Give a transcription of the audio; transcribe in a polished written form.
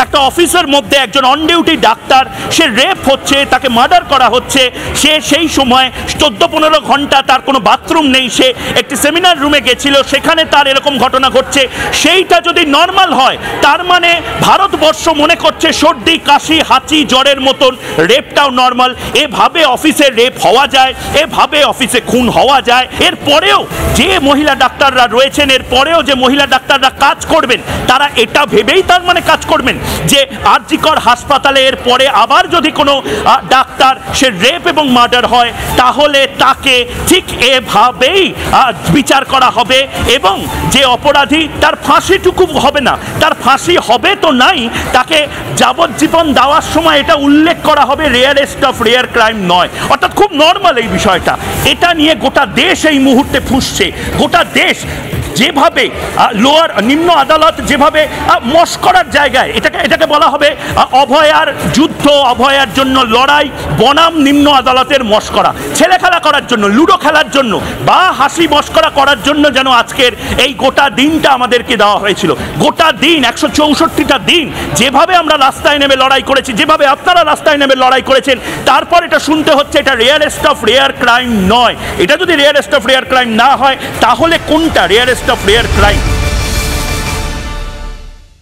একটা অফিসের মধ্যে একজন on duty doctor, say rape হচ্ছে, তাকে মার্ডার করা হচ্ছে, সে সেই সময় 14-15 ঘন্টা তার কোনো বাথরুম নেই, সে একটি সেমিনার রুমে গেছিল, সেখানে তার এরকম ঘটনা ঘটছে, সেইটা যদি নর্মাল হয় তার মানে ভারতবর্ষ মনে করছে সর্দি কাশি হাঁচি জ্বরের মতন রেপটাও নর্মাল। এভাবে অফিসে রেপ হওয়া যায়, এভাবে অফিসে খুন হওয়া যায়। এরপরেও যে মহিলা ডাক্তাররা রয়েছেন, এরপরেও যে মহিলা ডাক্তাররা কাজ করবেন, তারা এটা ভেবেই তার মানে কাজ করবেন যে আরজিকর হাসপাতালে এরপরে আবার যদি কোনো ডাক্তার সে রেপ এবং মার্ডার হয় তাহলে তাকে ঠিক এভাবেই বিচার করা হবে এবং যে অপরাধী তার ফাঁসিটুকু হবে না, তার ফাঁসি হবে তো নাই, তাকে যাবজ্জীবন দেওয়ার সময় এটা উল্লেখ করা হবে রেয়ারেস্ট অফ রেয়ার ক্রাইম নয়। অর্থাৎ খুব নর্মাল এই বিষয়টা। এটা নিয়ে গোটা দেশ এই মুহূর্তে ফুঁসছে। গোটা দেশ যেভাবে নিম্ন আদালত যেভাবে মস্করার জায়গায় এটাকে বলা হবে অভয়ার যুদ্ধ, অভয়ার জন্য লড়াই বনাম নিম্ন আদালতের মস্করা, ছেলে খেলা করার জন্য, লুডো খেলার জন্য বা হাসি মস্করা করার জন্য যেন আজকের এই গোটা দিনটা আমাদেরকে দেওয়া হয়েছিল। গোটা দিন 164টা দিন যেভাবে আমরা রাস্তায় নেমে লড়াই করেছি, যেভাবে আপনারা রাস্তায় নেমে লড়াই করেছেন, তারপর এটা শুনতে হচ্ছে এটা রেয়ারেস্ট অফ রেয়ার ক্রাইম নয়। এটা যদি রেয়ারেস্ট অফ রেয়ার ক্রাইম না হয় তাহলে কোনটা রেয়ারেস্ট অফ রেয়ার ক্রাইম?